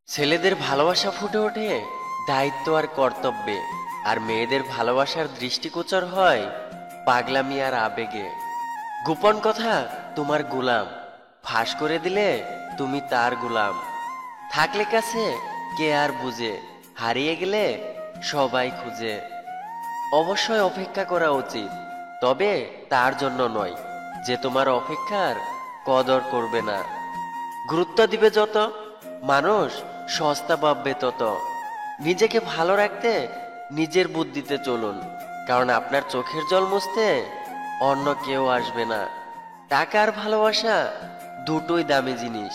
ছেলেদের ভালোবাসা ফুটে ওঠে দায়িত্ব আর কর্তব্যে, আর মেয়েদের ভালোবাসার দৃষ্টিগোচর হয় পাগলামি আর আবেগে। গোপন কথা তোমার গোলাম, ফাঁস করে দিলে তুমি তার গোলাম। থাকলে কাছে কে আর বুঝে, হারিয়ে গেলে সবাই খুঁজে। অবশ্যই অপেক্ষা করা উচিত, তবে তার জন্য নয় যে তোমার অপেক্ষার কদর করবে না। গুরুত্ব দিবে যত, মানুষ সস্তা পাবে তত। নিজেকে ভালো রাখতে নিজের বুদ্ধিতে চলুন, কারণ আপনার চোখের জল মুছতে অন্য কেউ আসবে না। টাকা আর ভালোবাসা দুটোই দামি জিনিস,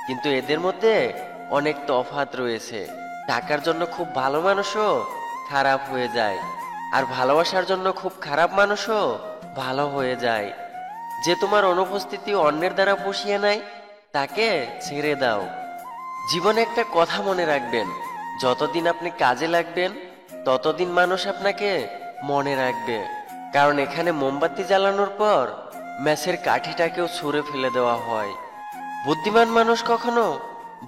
কিন্তু এদের মধ্যে অনেক তফাৎ রয়েছে। টাকার জন্য খুব ভালো মানুষও খারাপ হয়ে যায়, আর ভালোবাসার জন্য খুব খারাপ মানুষও ভালো হয়ে যায়। যে তোমার অনুপস্থিতি অন্যের দ্বারা পুষিয়ে নেয়, তাকে ছেড়ে দাও। জীবনে একটা কথা মনে রাখবেন, যতদিন আপনি কাজে লাগবেন ততদিন মানুষ আপনাকে মনে রাখবে। কারণ এখানে মোমবাতি জ্বালানোর পর ম্যাচের কাঠিটাকেও ছুঁড়ে ফেলে দেওয়া হয়। বুদ্ধিমান মানুষ কখনো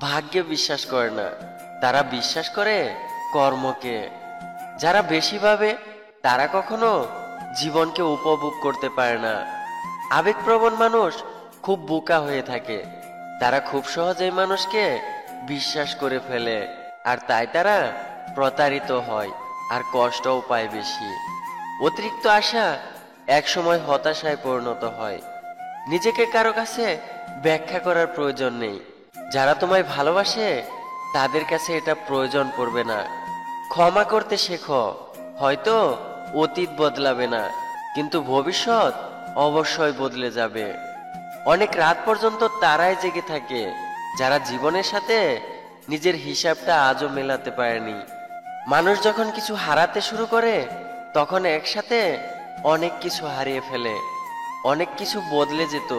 ভাগ্যে বিশ্বাস করে না, তারা বিশ্বাস করে কর্মকে। যারা বেশি ভাবে তারা কখনো জীবনকে উপভোগ করতে পারে না। আবেগপ্রবণ মানুষ খুব বোকা হয়ে থাকে, তারা খুব সহজেই মানুষকে বিশ্বাস করে ফেলে, আর তাই তারা প্রতারিত হয় আর কষ্টও পায় বেশি। অতিরিক্ত আশা একসময় হতাশায় পরিণত হয়। নিজেকে কারো কাছে ব্যাখ্যা করার প্রয়োজন নেই। যারা তোমায় ভালোবাসে তাদের কাছে এটা প্রয়োজন পড়বে না। ক্ষমা করতে শেখো, হয়তো অতীত বদলাবে না, কিন্তু ভবিষ্যৎ অবশ্যই বদলে যাবে। অনেক রাত পর্যন্ত তারাই জেগে থাকে যারা জীবনের সাথে নিজের হিসাবটা আজও মেলাতে পারেনি। মানুষ যখন কিছু হারাতে শুরু করে তখন একসাথে অনেক কিছু হারিয়ে ফেলে। অনেক কিছু বদলে যেত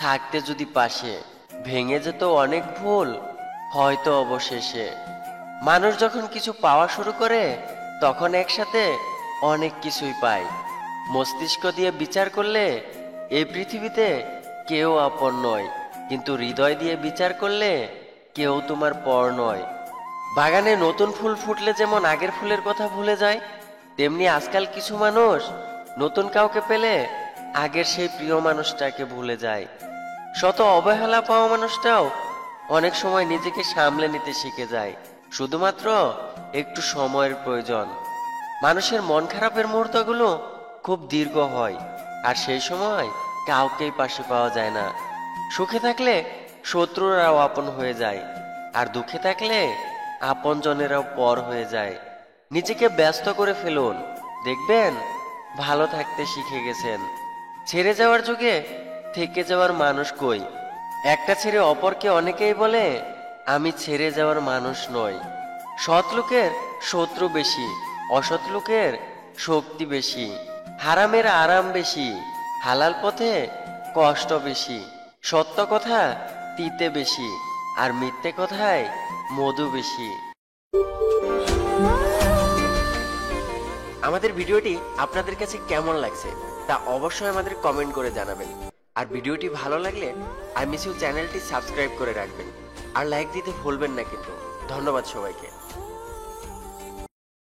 থাকতে যদি পাশে, ভেঙে যেত অনেক ভুল হয়তো অবশেষে। মানুষ যখন কিছু পাওয়া শুরু করে তখন একসাথে অনেক কিছুই পায়। মস্তিষ্ক দিয়ে বিচার করলে এই পৃথিবীতে কেউ আপন নয়, কিন্তু হৃদয় দিয়ে বিচার করলে কেউ তোমার পর নয়। বাগানে নতুন ফুল ফুটলে যেমন আগের ফুলের কথা ভুলে যায়, তেমনি আজকাল কিছু মানুষ নতুন কাউকে পেলে আগের সেই প্রিয় মানুষটাকে ভুলে যায়। শত অবহেলা পাওয়া মানুষটাও অনেক সময় নিজেকে সামলে নিতে শিখে যায়, শুধুমাত্র একটু সময়ের প্রয়োজন। মানুষের মন খারাপের মুহূর্তগুলো খুব দীর্ঘ হয়, আর সেই সময় কাউকেই পাশে পাওয়া যায় না। সুখে থাকলে শত্রুরাও আপন হয়ে যায়, আর দুঃখে থাকলে আপনজনেরাও পর হয়ে যায়। নিজেকে ব্যস্ত করে ফেলুন, দেখবেন ভালো থাকতে শিখে গেছেন। ছেড়ে যাওয়ার যুগে থেকে যাওয়ার মানুষ কই? একটা ছেড়ে অপরকে অনেকেই বলে আমি ছেড়ে যাওয়ার মানুষ নই। সৎ লোকের শত্রু বেশি, অসৎ লোকের শক্তি বেশি। হারামের আরাম বেশি, হালাল পথে কষ্ট বেশি। সত্য কথা তিতে বেশি, আর মিথ্যে কথায় মধু বেশি। আমাদের ভিডিওটি আপনাদের কাছে কেমন লাগছে তা অবশ্যই আমাদের কমেন্ট করে জানাবেন। আর ভিডিওটি ভালো লাগলে আই মিস ইউ চ্যানেলটি সাবস্ক্রাইব করে রাখবেন, আর লাইক দিতে ভুলবেন না কিন্তু। ধন্যবাদ সবাইকে।